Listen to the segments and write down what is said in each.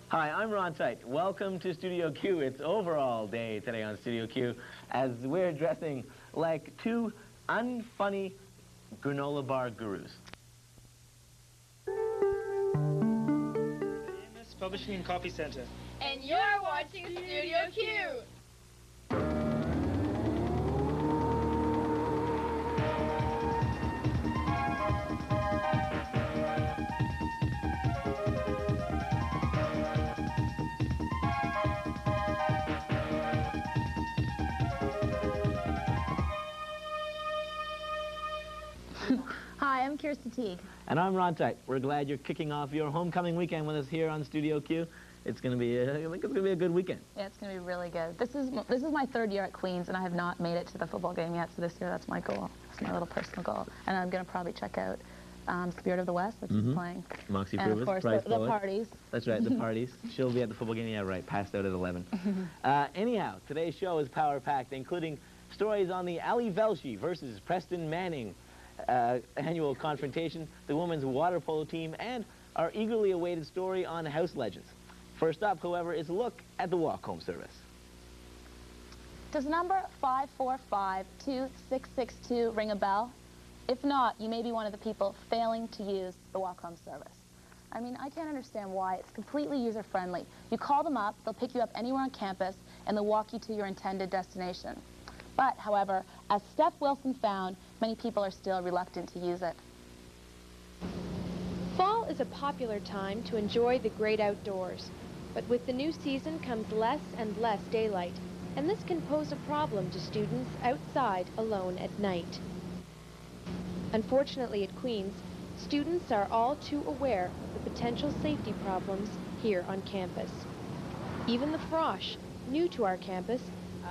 Hi, I'm Ron Tite. Welcome to Studio Q. It's overall day today on Studio Q as we're dressing like two unfunny granola bar gurus. Famous Publishing and Copy Center. And you're watching Studio Q. Hi, I'm Kirsta Teague. And I'm Ron Tite. We're glad you're kicking off your homecoming weekend with us here on Studio Q. It's going to be, I think it's going to be a good weekend. Yeah, it's going to be really good. This is my third year at Queen's, and I have not made it to the football game yet. So this year, that's my goal. It's my little personal goal, and I'm going to probably check out Spirit of the West, that's playing. Moxie and Purvis, of course Bryce the parties. That's right, the parties. She'll be at the football game. Yeah, right. Passed out at 11. Anyhow, today's show is power packed, including stories on the Velshi versus Preston Manning annual confrontation, the women's water polo team, and our eagerly awaited story on house legends. First up, however, is a look at the walk-home service. Does number 545-2662 ring a bell? If not, you may be one of the people failing to use the walk-home service. I mean, I can't understand why. It's completely user-friendly. You call them up, they'll pick you up anywhere on campus, and they'll walk you to your intended destination. But, however, as Steph Wilson found, many people are still reluctant to use it. Fall is a popular time to enjoy the great outdoors, but with the new season comes less and less daylight, and this can pose a problem to students outside alone at night. Unfortunately at Queen's, students are all too aware of the potential safety problems here on campus. Even the Frosh, new to our campus,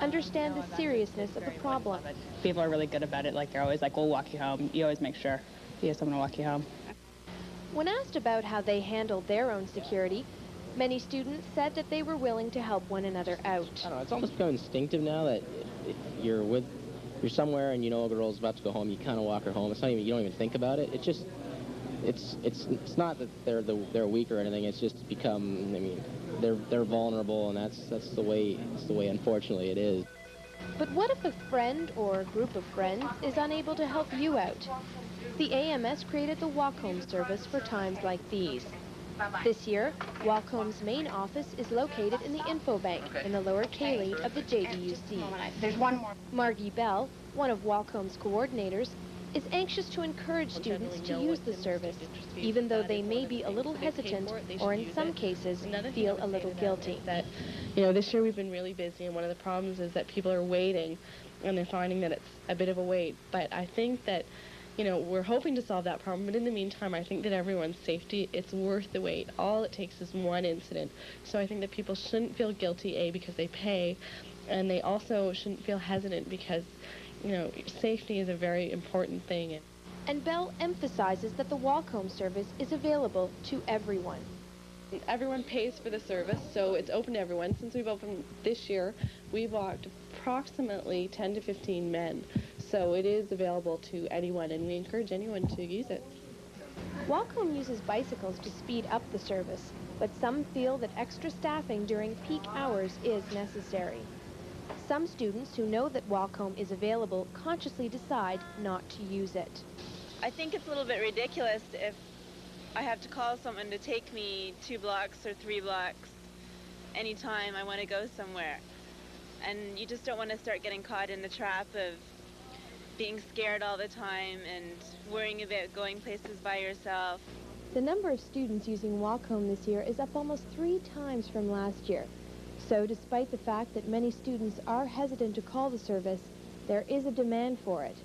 understand the seriousness of the problem. People are really good about it. Like, they're always like, we'll walk you home. You always make sure you have someone to walk you home. When asked about how they handled their own security, many students said that they were willing to help one another out. I don't know, it's almost become instinctive now that if you're somewhere and you know a girl's about to go home, you kind of walk her home. It's not even, you don't even think about it. It's just, it's not that they're weak or anything. It's just become, I mean, they're vulnerable, and that's the way unfortunately it is. But what if a friend or a group of friends is unable to help you out? The AMS created the Walk Home service for times like these. This year, Walk Home's main office is located in the info bank in the lower Cayley of the JDUC. There's one more. Margie Bell, one of Walk Home's coordinators, is anxious to encourage students to use the service, even though they may be a little hesitant or in some cases feel a little guilty. You know, this year we've been really busy, and one of the problems is that people are waiting and they're finding that it's a bit of a wait. But I think that, you know, we're hoping to solve that problem, but in the meantime, I think that everyone's safety, it's worth the wait. All it takes is one incident. So I think that people shouldn't feel guilty, A, because they pay, and they also shouldn't feel hesitant because, you know, safety is a very important thing. And Bell emphasizes that the Walk Home service is available to everyone. Everyone pays for the service, so it's open to everyone. Since we've opened this year, we've walked approximately 10 to 15 men. So it is available to anyone, and we encourage anyone to use it. Walk Home uses bicycles to speed up the service, but some feel that extra staffing during peak hours is necessary. Some students who know that Walk Home is available consciously decide not to use it. I think it's a little bit ridiculous if I have to call someone to take me 2 blocks or 3 blocks anytime I want to go somewhere. And you just don't want to start getting caught in the trap of being scared all the time and worrying about going places by yourself. The number of students using Walk Home this year is up almost 3 times from last year. So despite the fact that many students are hesitant to call the service, there is a demand for it.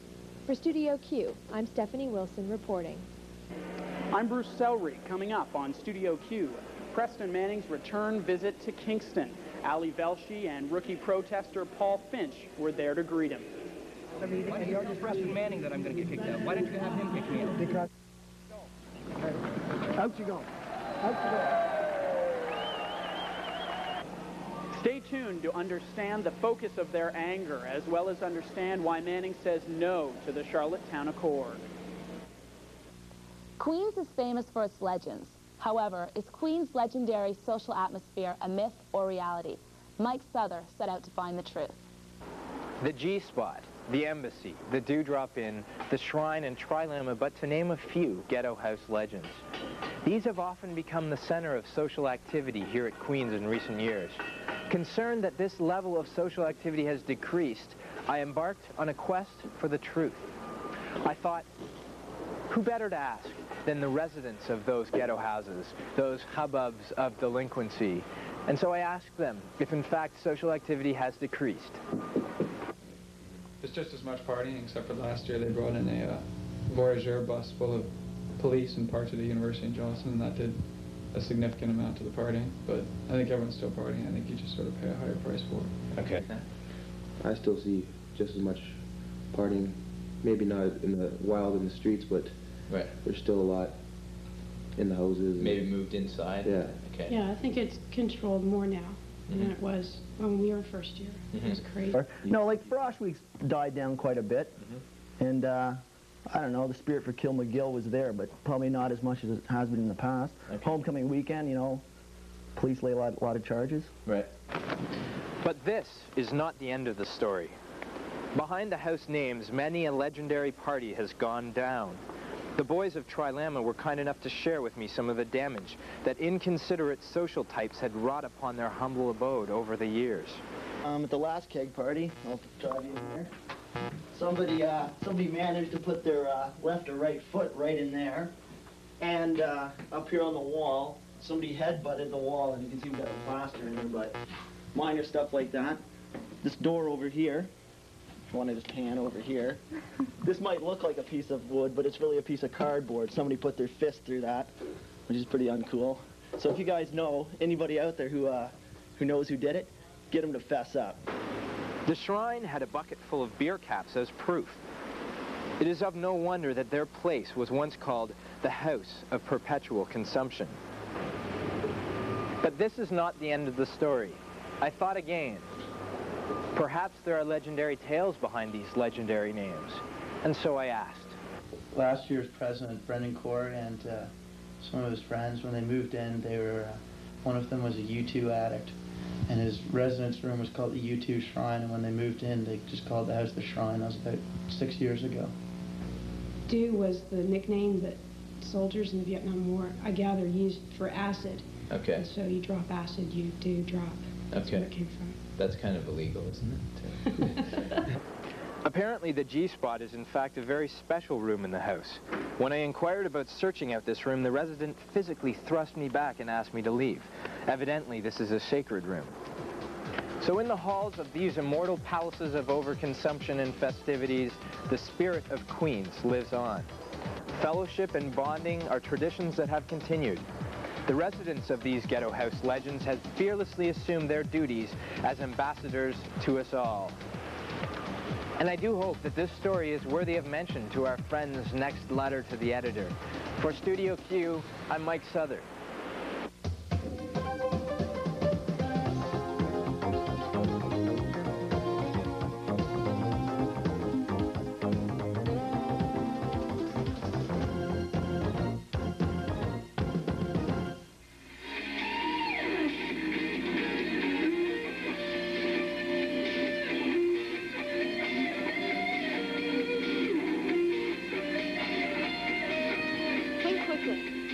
For Studio Q, I'm Stephanie Wilson reporting. I'm Bruce Sellery. Coming up on Studio Q, Preston Manning's return visit to Kingston. Velshi and rookie protester Paul Finch were there to greet him. Why do you argue Preston Manning that I'm going to get kicked out? Why don't you have him kick me out? Because... Out you go. Out you go. Stay tuned to understand the focus of their anger, as well as understand why Manning says no to the Charlottetown Accord. Queens is famous for its legends. However, is Queen's legendary social atmosphere a myth or reality? Mike Souther set out to find the truth. The G-Spot, the Embassy, the Dewdrop Inn, the Shrine, and Trilema, but to name a few ghetto house legends. These have often become the center of social activity here at Queen's in recent years. Concerned that this level of social activity has decreased, I embarked on a quest for the truth. I thought, who better to ask than the residents of those ghetto houses, those hubbubs of delinquency? And so I asked them if in fact social activity has decreased. It's just as much partying, except for last year they brought in a voyageur bus full of police and parts of the university in Johnston, and that did a significant amount to the partying. But I think everyone's still partying. I think you just sort of pay a higher price for it. Okay. I still see just as much partying, maybe not in the wild in the streets, but right. There's still a lot in the houses. Maybe moved inside? Yeah. Okay. Yeah, I think it's controlled more now than it was when we were first year. It was crazy. No, like Frost Week's died down quite a bit, and I don't know, the spirit for Kill McGill was there, but probably not as much as it has been in the past. Okay. Homecoming weekend, you know, police lay a lot of charges. Right. But this is not the end of the story. Behind the house names, many a legendary party has gone down. The boys of Trilema were kind enough to share with me some of the damage that inconsiderate social types had wrought upon their humble abode over the years. At the last keg party, I'll drive you in there. Somebody managed to put their left or right foot right in there, and up here on the wall, somebody head-butted the wall, and you can see we've got a plaster in there, but minor stuff like that. This door over here, if you want to just pan over here, this might look like a piece of wood, but it's really a piece of cardboard. Somebody put their fist through that, which is pretty uncool. So if you guys know anybody out there who knows who did it, get them to fess up. The shrine had a bucket full of beer caps as proof. It is of no wonder that their place was once called the House of Perpetual Consumption. But this is not the end of the story. I thought again. Perhaps there are legendary tales behind these legendary names. And so I asked. Last year's president, Brendan Corr, and some of his friends, when they moved in, they were, one of them was a U2 addict. And his residence room was called the U2 Shrine, and when they moved in, they just called the house the Shrine. That was about 6 years ago. Dew was the nickname that soldiers in the Vietnam War, I gather, used for acid. Okay. And so you drop acid, you do drop. That's where it came from. That's kind of illegal, isn't it? Apparently the G-Spot is in fact a very special room in the house. When I inquired about searching out this room, the resident physically thrust me back and asked me to leave. Evidently, this is a sacred room. So in the halls of these immortal palaces of overconsumption and festivities, the spirit of Queens lives on. Fellowship and bonding are traditions that have continued. The residents of these ghetto house legends have fearlessly assumed their duties as ambassadors to us all. And I do hope that this story is worthy of mention to our friend's next letter to the editor. For Studio Q, I'm Mike Souther.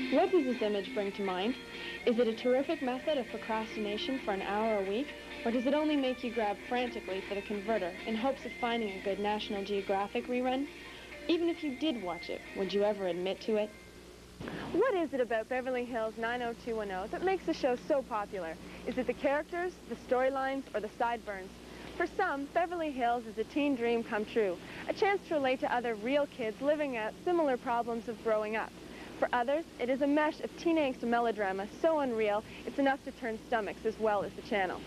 What does this image bring to mind? Is it a terrific method of procrastination for an hour a week, or does it only make you grab frantically for the converter in hopes of finding a good National Geographic rerun? Even if you did watch it, would you ever admit to it? What is it about Beverly Hills 90210 that makes the show so popular? Is it the characters, the storylines, or the sideburns? For some, Beverly Hills is a teen dream come true, a chance to relate to other real kids living out similar problems of growing up. For others, it is a mesh of teen angst and melodrama so unreal, it's enough to turn stomachs as well as the channel.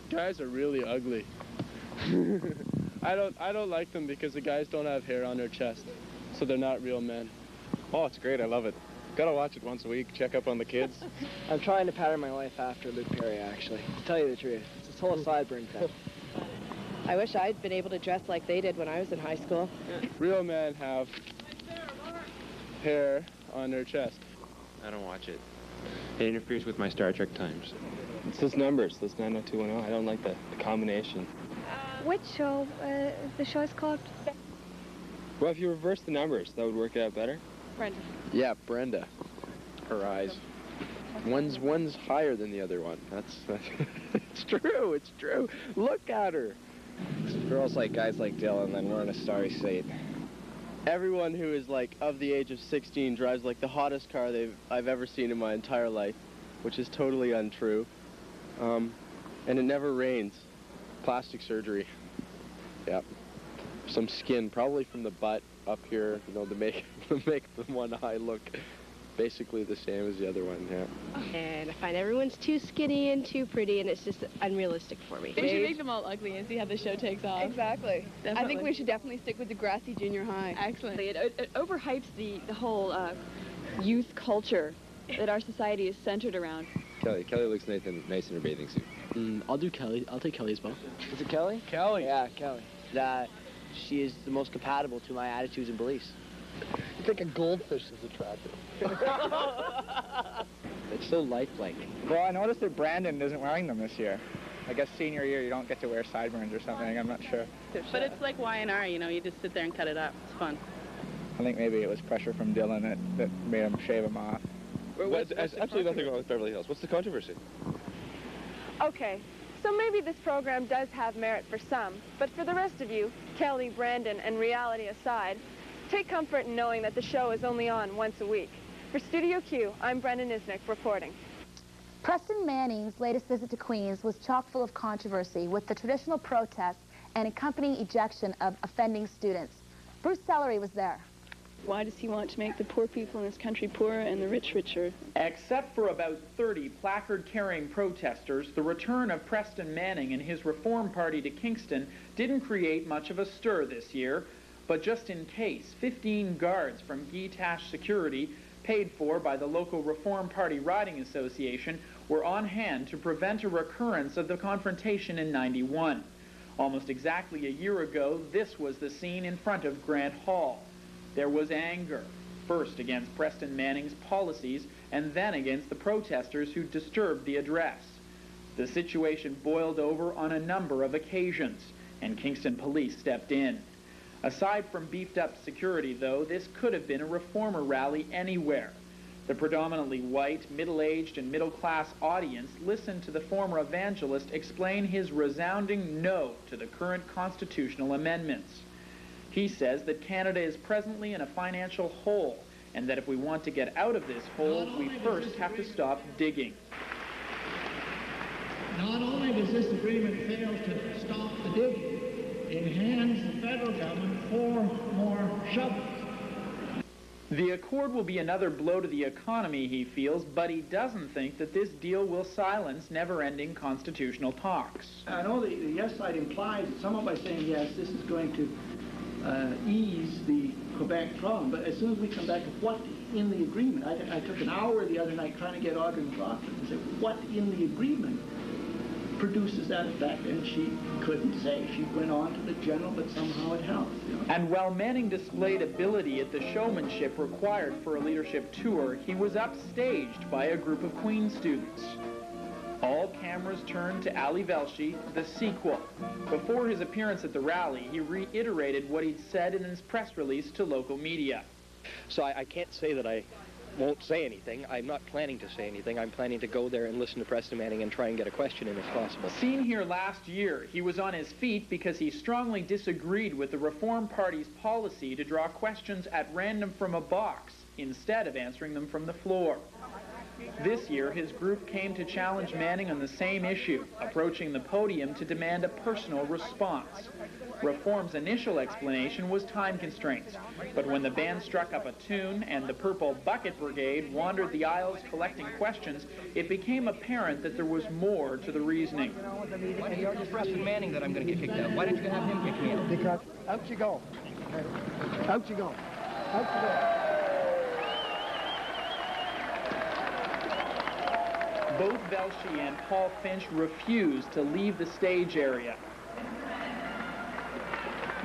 Guys are really ugly. I don't like them because the guys don't have hair on their chest, so they're not real men. Oh, it's great. I love it. Gotta watch it once a week, check up on the kids. I'm trying to pattern my life after Luke Perry, actually. To tell you the truth, it's this whole sideburn thing. I wish I'd been able to dress like they did when I was in high school. Real men have hair on their chest. I don't watch it. It interferes with my Star Trek times. It's those numbers, those 90210. I don't like the combination. Which show? The show is called? Well, if you reverse the numbers, that would work out better. Brenda. Yeah, Brenda. Her eyes. One's higher than the other one. That's it's true. It's true. Look at her. Girls like guys like Dylan, then we're in a starry state. Everyone who is like of the age of 16 drives like the hottest car I've ever seen in my entire life, which is totally untrue. And it never rains. Plastic surgery. Yep. Some skin, probably from the butt up here, you know, to make the one eye look basically the same as the other one. Yeah. And I find everyone's too skinny and too pretty, and it's just unrealistic for me. We should make them all ugly and see how the show takes off. Exactly. Definitely. I think we should definitely stick with the grassy junior high. Excellent. It overhypes the whole youth culture that our society is centered around. Kelly looks nice in her bathing suit. I'll do Kelly. I'll take Kelly as well. Is it Kelly? Kelly. Yeah, Kelly. She is the most compatible to my attitudes and beliefs. You think a goldfish is attractive? It's so lifelike. Well, I noticed that Brandon isn't wearing them this year. I guess senior year you don't get to wear sideburns or something. I'm not sure. But it's like Y&R, you know, you just sit there and cut it up. It's fun. I think maybe it was pressure from Dylan that made him shave them off. There's absolutely nothing wrong with Beverly Hills. What's the controversy? Okay, so maybe this program does have merit for some, but for the rest of you, Kelly, Brandon, and reality aside, take comfort in knowing that the show is only on once a week. For Studio Q, I'm Brenna Nyznik reporting. Preston Manning's latest visit to Queens was chock full of controversy with the traditional protests and accompanying ejection of offending students. Bruce Sellery was there. Why does he want to make the poor people in this country poorer and the rich richer? Except for about 30 placard-carrying protesters, the return of Preston Manning and his Reform Party to Kingston didn't create much of a stir this year. But just in case, 15 guards from Guy Tash Security, paid for by the local Reform Party Riding Association, were on hand to prevent a recurrence of the confrontation in '91. Almost exactly a year ago, this was the scene in front of Grant Hall. There was anger, first against Preston Manning's policies, and then against the protesters who disturbed the address. The situation boiled over on a number of occasions, and Kingston police stepped in. Aside from beefed-up security, though, this could have been a reformer rally anywhere. The predominantly white, middle-aged, and middle-class audience listened to the former evangelist explain his resounding no to the current constitutional amendments. He says that Canada is presently in a financial hole, and that if we want to get out of this hole, we first have to stop digging. Not only does this agreement fail to stop the digging, it hands the federal government 4 more shovels. The accord will be another blow to the economy, he feels, but he doesn't think that this deal will silence never-ending constitutional talks. I know the yes side implies, someone by saying yes, this is going to ease the Quebec problem, but as soon as we come back to what in the agreement, I took an hour the other night trying to get Audrey McLaughlin to say what in the agreement produces that effect, and she couldn't say. She went on to the general, but somehow it helped. You know? And while Manning displayed ability at the showmanship required for a leadership tour, he was upstaged by a group of Queen students. All cameras turned to Ali Velshi, the sequel. Before his appearance at the rally, he reiterated what he'd said in his press release to local media. So I can't say that I won't say anything. I'm not planning to say anything. I'm planning to go there and listen to Preston Manning and try and get a question in if possible. Seen here last year, he was on his feet because he strongly disagreed with the Reform Party's policy to draw questions at random from a box instead of answering them from the floor. This year, his group came to challenge Manning on the same issue, approaching the podium to demand a personal response. Reform's initial explanation was time constraints, but when the band struck up a tune and the Purple Bucket Brigade wandered the aisles collecting questions, it became apparent that there was more to the reasoning. It's Preston Manning that I'm going to get kicked out. Why don't you have him kick me out? Because out you go. Out you go. Out you go. Both Velshi and Paul Finch refused to leave the stage area.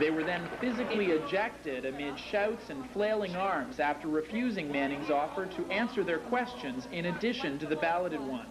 They were then physically ejected amid shouts and flailing arms after refusing Manning's offer to answer their questions in addition to the balloted ones.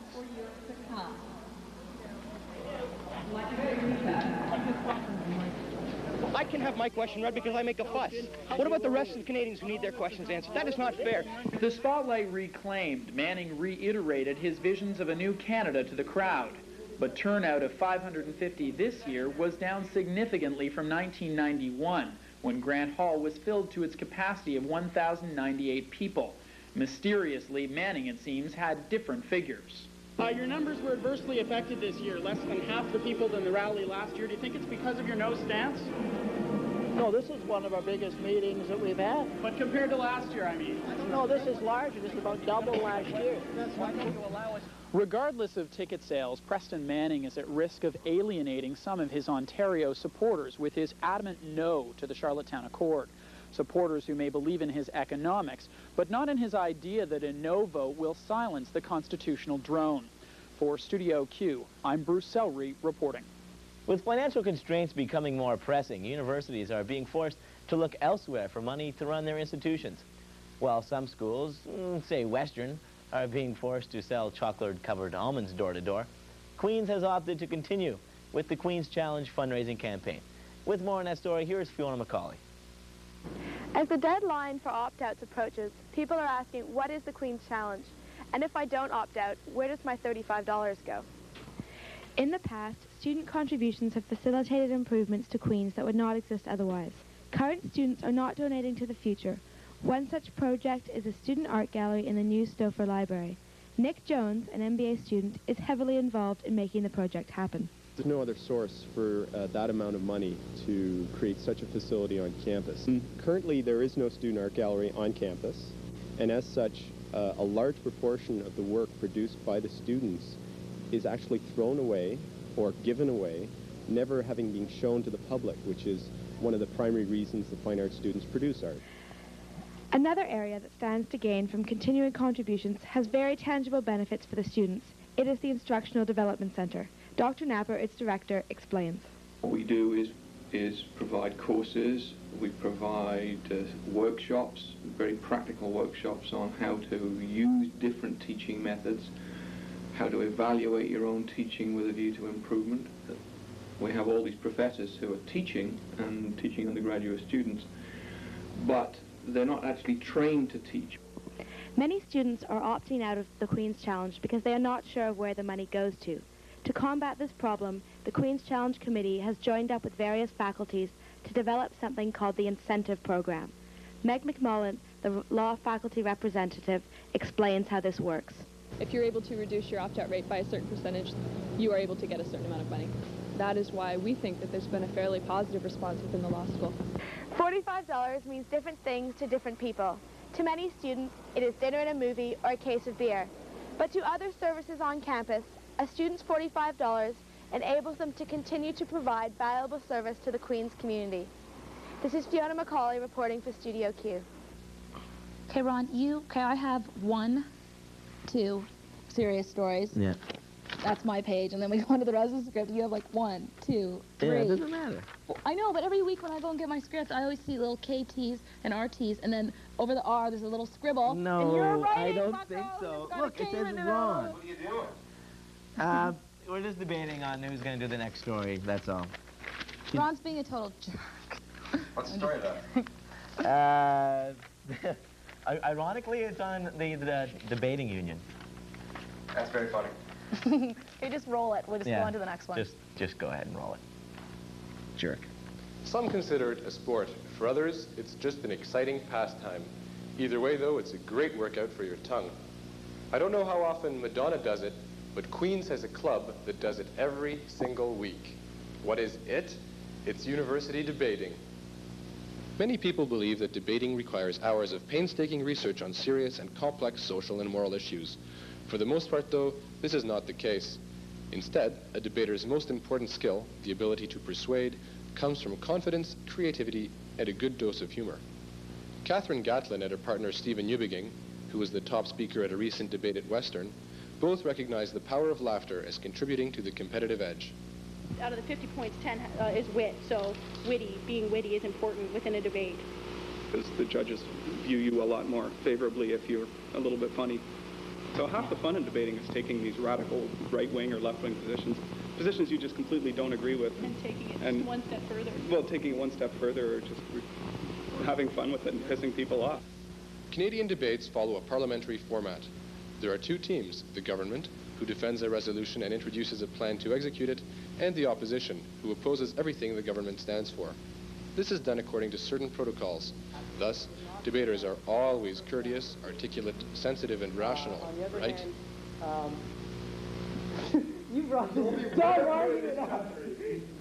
I can have my question read because I make a fuss. What about the rest of the Canadians who need their questions answered? That is not fair. The spotlight reclaimed, Manning reiterated his visions of a new Canada to the crowd. But turnout of 550 this year was down significantly from 1991, when Grant Hall was filled to its capacity of 1,098 people. Mysteriously, Manning, it seems, had different figures. Your numbers were adversely affected this year, less than half the people than the rally last year. Do you think it's because of your no stance? No, this is one of our biggest meetings that we've had. But compared to last year, I mean. No, this is larger. This is about double last year. Why don't you allow us? Regardless of ticket sales, Preston Manning is at risk of alienating some of his Ontario supporters with his adamant no to the Charlottetown Accord. Supporters who may believe in his economics, but not in his idea that a no vote will silence the constitutional drone. For Studio Q, I'm Bruce Sellery reporting. With financial constraints becoming more pressing, universities are being forced to look elsewhere for money to run their institutions. While some schools, say Western, are being forced to sell chocolate-covered almonds door to door, Queens has opted to continue with the Queens Challenge fundraising campaign. With more on that story, here's Fiona Macauley. As the deadline for opt-outs approaches, people are asking, what is the Queen's Challenge? And if I don't opt out, where does my $35 go? In the past, student contributions have facilitated improvements to Queens that would not exist otherwise. Current students are not donating to the future. One such project is a student art gallery in the new Stouffer Library. Nick Jones, an MBA student, is heavily involved in making the project happen. There's no other source for that amount of money to create such a facility on campus. Currently, there is no student art gallery on campus, and as such, a large proportion of the work produced by the students is actually thrown away or given away, never having been shown to the public, which is one of the primary reasons the fine arts students produce art. Another area that stands to gain from continuing contributions has very tangible benefits for the students. It is the Instructional Development Centre. Dr. Napper, its director, explains. What we do is provide courses, we provide workshops, very practical workshops on how to use different teaching methods, how to evaluate your own teaching with a view to improvement. We have all these professors who are teaching and teaching undergraduate students, but they're not actually trained to teach. Many students are opting out of the Queen's Challenge because they are not sure of where the money goes to. To combat this problem, the Queen's Challenge Committee has joined up with various faculties to develop something called the Incentive Program. Meg McMullen, the law faculty representative, explains how this works. If you're able to reduce your opt-out rate by a certain percentage, you are able to get a certain amount of money. That is why we think that there's been a fairly positive response within the law school. $45 means different things to different people. To many students, it is dinner and a movie or a case of beer. But to other services on campus, a student's $45 enables them to continue to provide valuable service to the Queen's community. This is Fiona Macauley reporting for Studio Q. Okay, Ron, I have 1, 2 serious stories. Yeah. That's my page, and then we go into the rest of the script. You have like 1, 2, 3. Yeah, it doesn't matter. Well, I know, but every week when I go and get my script, I always see little KTs and RTs, and then over the R, there's a little scribble. No, and you're writing, I don't Bucko, think so. got a Look, it K says written Ron. out. What are you doing? We're just debating on who's going to do the next story, that's all. Ron's being a total jerk. What's the story about? Ironically, it's on the debating union. That's very funny. Okay, just roll it. We'll just go on to the next one. Just go ahead and roll it. Jerk. Some consider it a sport. For others, it's just an exciting pastime. Either way, though, it's a great workout for your tongue. I don't know how often Madonna does it, but Queens has a club that does it every single week. What is it? It's university debating. Many people believe that debating requires hours of painstaking research on serious and complex social and moral issues. For the most part, though, this is not the case. Instead, a debater's most important skill, the ability to persuade, comes from confidence, creativity, and a good dose of humor. Catherine Gatlin and her partner Stephen Newbegin, who was the top speaker at a recent debate at Western, both recognize the power of laughter as contributing to the competitive edge. out of the 50 points, 10 is wit. So being witty is important within a debate. Because the judges view you a lot more favorably if you're a little bit funny. So half the fun in debating is taking these radical right-wing or left-wing positions you just completely don't agree with. And taking it just one step further. Well, taking it one step further, or just having fun with it and pissing people off. Canadian debates follow a parliamentary format. There are two teams, the government, who defends a resolution and introduces a plan to execute it, and the opposition, who opposes everything the government stands for. This is done according to certain protocols. Thus, debaters are always courteous, articulate, sensitive, and rational, right? You brought this dumb argument up.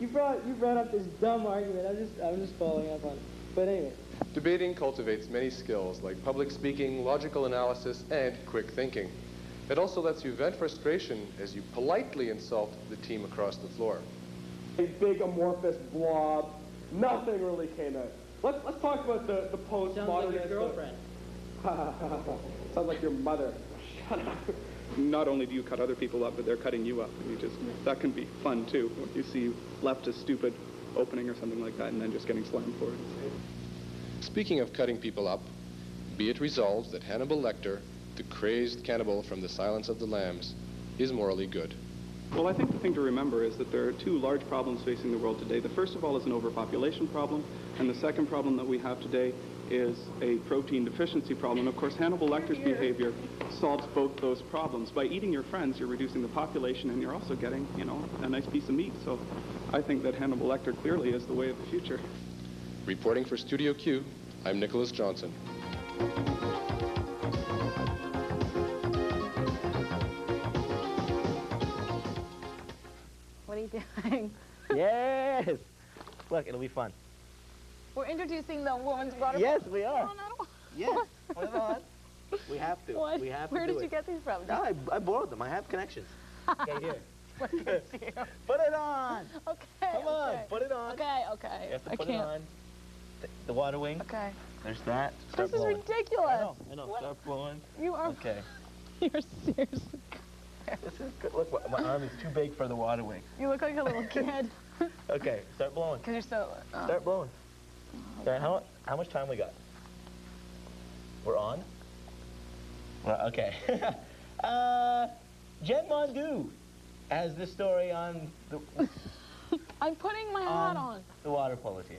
You brought up this dumb argument. I'm just following up on it. But anyway. Debating cultivates many skills like public speaking, logical analysis, and quick thinking. It also lets you vent frustration as you politely insult the team across the floor. A big amorphous blob. Nothing really came out. Let's talk about the postmodernist. Sounds like your girlfriend. Sounds like your mother. Shut up. Not only do you cut other people up, but they're cutting you up. And that can be fun too. When you see left a stupid opening or something like that, and then just getting slammed for it. Speaking of cutting people up, be it resolved that Hannibal Lecter, the crazed cannibal from The Silence of the Lambs, is morally good. Well, I think the thing to remember is that there are two large problems facing the world today. The first of all is an overpopulation problem, and the second problem that we have today is a protein deficiency problem. And of course, Hannibal Lecter's behavior solves both those problems. By eating your friends, you're reducing the population, and you're also getting, a nice piece of meat. So I think that Hannibal Lecter clearly is the way of the future. Reporting for Studio Q, I'm Nicholas Johnson. What are you doing? Yes! Look, it'll be fun. We're introducing the women's water. Yes, we are. Oh, no. Yes, put it on. We have to. What? We have Where to do did you it. get these from? No, I borrowed them. I have connections. Okay, here. Put it on. Okay. Come on, put it on. Okay, okay. You have to put it on. The water wing. Okay. There's that. Start This blowing. is ridiculous. I know. What? Start blowing. You are. Okay. You're seriously. This is good. Look, my arm is too big for the water wing. You look like a little kid. Okay, start blowing. Because you're so. Start blowing. All right, how much time we got? We're on? Well, okay. Jen Mondoux has this story on the... I'm putting my hat on. The water polo team.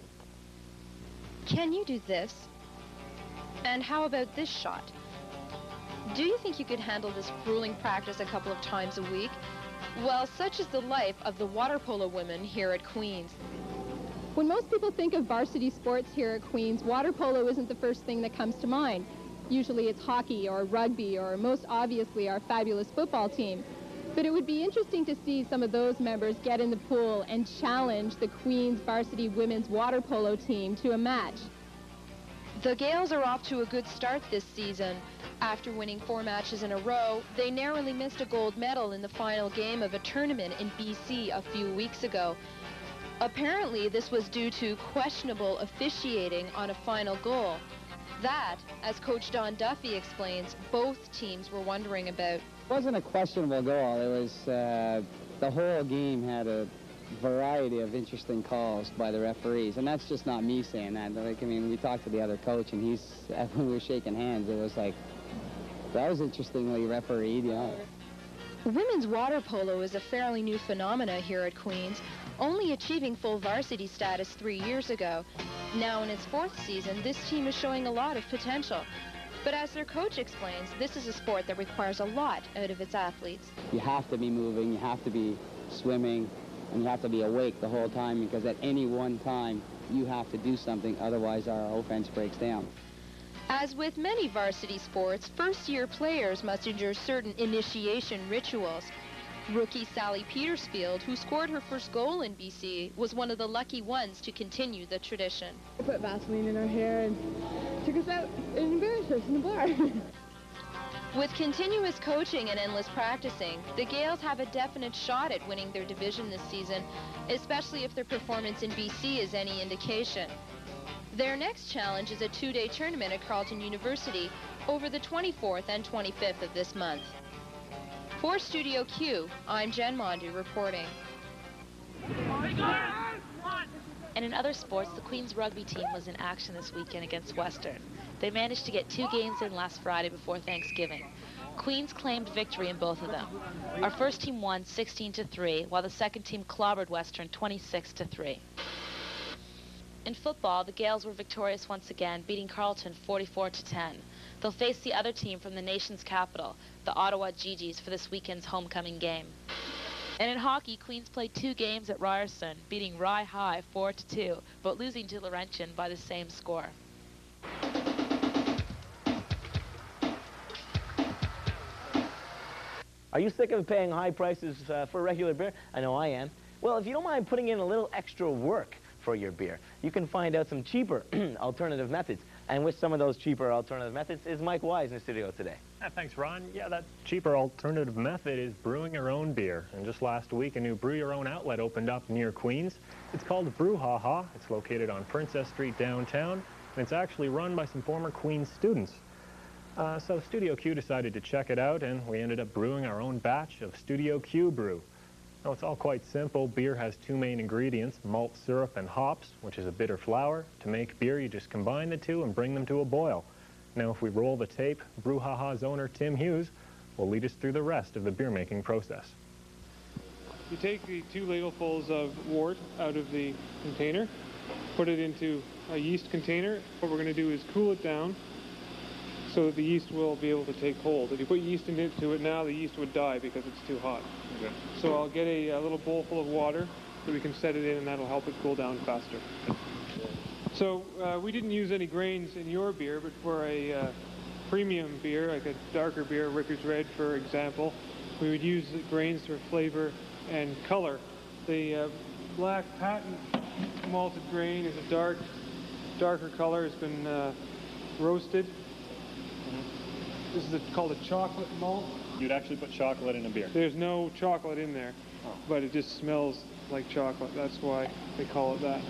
Can you do this? And how about this shot? Do you think you could handle this grueling practice a couple of times a week? Well, such is the life of the water polo women here at Queen's. When most people think of varsity sports here at Queen's, water polo isn't the first thing that comes to mind. Usually it's hockey or rugby or most obviously our fabulous football team. But it would be interesting to see some of those members get in the pool and challenge the Queen's varsity women's water polo team to a match. The Gales are off to a good start this season. After winning 4 matches in a row, they narrowly missed a gold medal in the final game of a tournament in BC a few weeks ago. Apparently, this was due to questionable officiating on a final goal. That, as Coach Don Duffy explains, both teams were wondering about. It wasn't a questionable goal. It was the whole game had a variety of interesting calls by the referees, and that's just not me saying that. Like, I mean, we talked to the other coach, and when we were shaking hands, it was like, that was interestingly refereed, Women's water polo is a fairly new phenomena here at Queen's, only achieving full varsity status 3 years ago. Now in its 4th season, this team is showing a lot of potential. But as their coach explains, this is a sport that requires a lot out of its athletes. You have to be moving, you have to be swimming, and you have to be awake the whole time, because at any one time, you have to do something, otherwise our offense breaks down. As with many varsity sports, first-year players must endure certain initiation rituals. Rookie Sally Petersfield, who scored her first goal in BC, was one of the lucky ones to continue the tradition. I put Vaseline in her hair and took us out and embarrassed us in the bar. With continuous coaching and endless practicing, the Gales have a definite shot at winning their division this season, especially if their performance in BC is any indication. Their next challenge is a 2-day tournament at Carleton University over the 24th and 25th of this month. For Studio Q, I'm Jen Mondoux reporting. And in other sports, the Queen's rugby team was in action this weekend against Western. They managed to get 2 games in last Friday before Thanksgiving. Queens claimed victory in both of them. Our first team won 16-3, while the second team clobbered Western 26-3. In football, the Gales were victorious once again, beating Carleton 44-10. They'll face the other team from the nation's capital, the Ottawa Gee-Gees, for this weekend's homecoming game. And in hockey, Queens played 2 games at Ryerson, beating Rye High 4-2, but losing to Laurentian by the same score. Are you sick of paying high prices for regular beer? I know I am. Well, if you don't mind putting in a little extra work for your beer, you can find out some cheaper alternative methods. And with some of those cheaper alternative methods is Mike Wise in the studio today. Thanks, Ron. Yeah, that cheaper alternative method is brewing your own beer. And just last week, a new brew your own outlet opened up near Queens. It's called Brew Ha Ha. It's located on Princess Street downtown, and it's actually run by some former Queens students. So Studio Q decided to check it out, and we ended up brewing our own batch of Studio Q brew. Now, it's all quite simple. Beer has 2 main ingredients, malt syrup and hops, which is a bitter flour. To make beer, you just combine the 2 and bring them to a boil. Now, if we roll the tape, Brew Ha Ha's owner, Tim Hughes, will lead us through the rest of the beer-making process. You take the 2 ladlefuls of wort out of the container, put it into a yeast container. What we're going to do is cool it down so that the yeast will be able to take hold. If you put yeast into it now, the yeast would die because it's too hot. Okay. So I'll get a little bowl full of water so we can set it in, and that'll help it cool down faster. So we didn't use any grains in your beer, but for a premium beer, like a darker beer, Ricker's Red, for example, we would use the grains for flavor and color. The black patent malted grain is a darker color. It's been roasted. This is called a chocolate malt. You'd actually put chocolate in a beer? There's no chocolate in there, but it just smells like chocolate. That's why they call it that.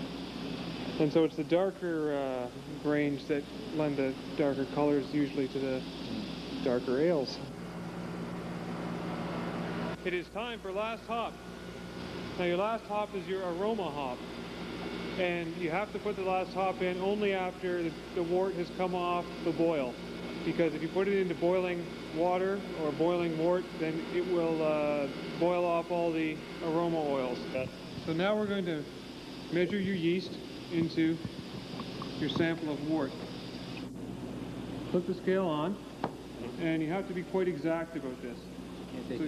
And so it's the darker grains that lend the darker colors usually to the darker ales. It is time for last hop. Now your last hop is your aroma hop. And you have to put the last hop in only after the wort has come off the boil. Because if you put it into boiling water or boiling wort, then it will boil off all the aroma oils. So now we're going to measure your yeast into your sample of wort. Put the scale on, and you have to be quite exact about this. So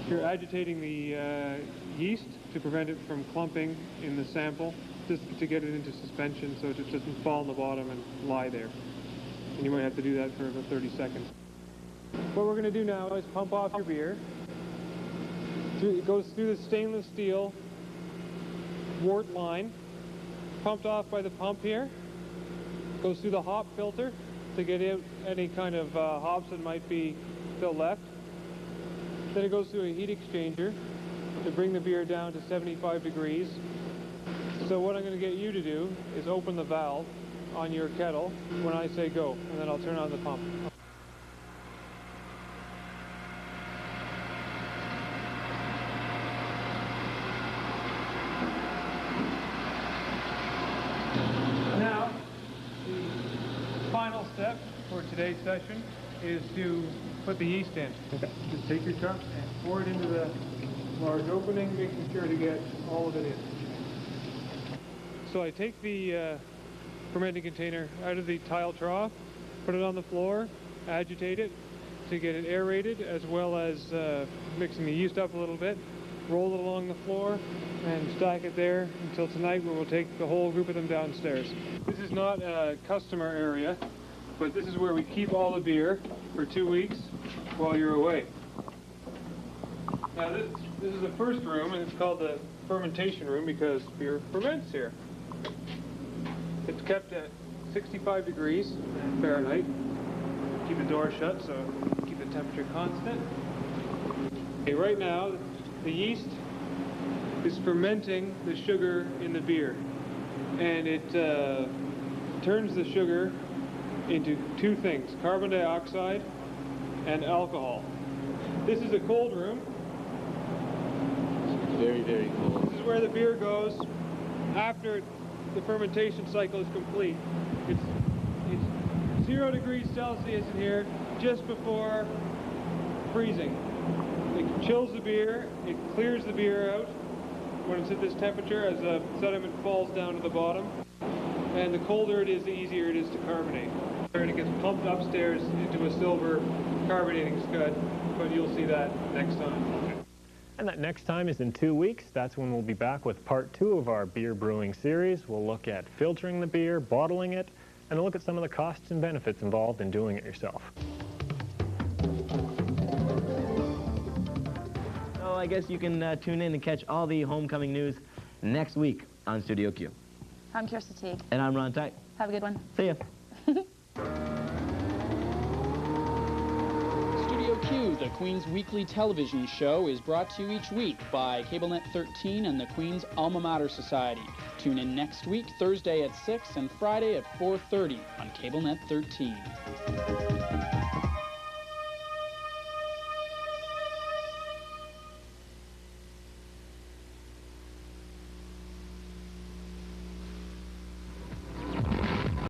you're agitating the yeast to prevent it from clumping in the sample, just to get it into suspension so it just doesn't fall on the bottom and lie there. And you might have to do that for about 30 seconds. What we're going to do now is pump off your beer. It goes through the stainless steel wort line, pumped off by the pump here. Goes through the hop filter to get out any kind of hops that might be still left. Then it goes through a heat exchanger to bring the beer down to 75 degrees. So what I'm going to get you to do is open the valve on your kettle when I say go, and then I'll turn on the pump. Now, the final step for today's session is to put the yeast in. Okay. Just take your cup and pour it into the large opening, making sure to get all of it in. So I take the fermenting container out of the tile trough, put it on the floor, agitate it to get it aerated, as well as mixing the yeast up a little bit, roll it along the floor, and stack it there until tonight, when we'll take the whole group of them downstairs. This is not a customer area, but this is where we keep all the beer for 2 weeks while you're away. Now this is the first room, and it's called the fermentation room because beer ferments here. It's kept at 65 degrees Fahrenheit. Keep the door shut so keep the temperature constant. Okay, right now, the yeast is fermenting the sugar in the beer. And it turns the sugar into 2 things, carbon dioxide and alcohol. This is a cold room. Very, very cold. This is where the beer goes after the fermentation cycle is complete. It's 0 degrees Celsius in here just before freezing. It chills the beer, it clears the beer out when it's at this temperature as the sediment falls down to the bottom. And the colder it is, the easier it is to carbonate. And it gets pumped upstairs into a silver carbonating scud, but you'll see that next time. And that next time is in 2 weeks. That's when we'll be back with part 2 of our beer brewing series. We'll look at filtering the beer, bottling it, and look at some of the costs and benefits involved in doing it yourself. So I guess you can tune in and catch all the homecoming news next week on Studio Q. I'm Kirsta Teague. And I'm Ron Tite. Have a good one. See ya. Studio Q, the Queen's weekly television show, is brought to you each week by Cablenet 13 and the Queen's Alma Mater Society. Tune in next week, Thursday at 6 and Friday at 4:30 on Cablenet 13.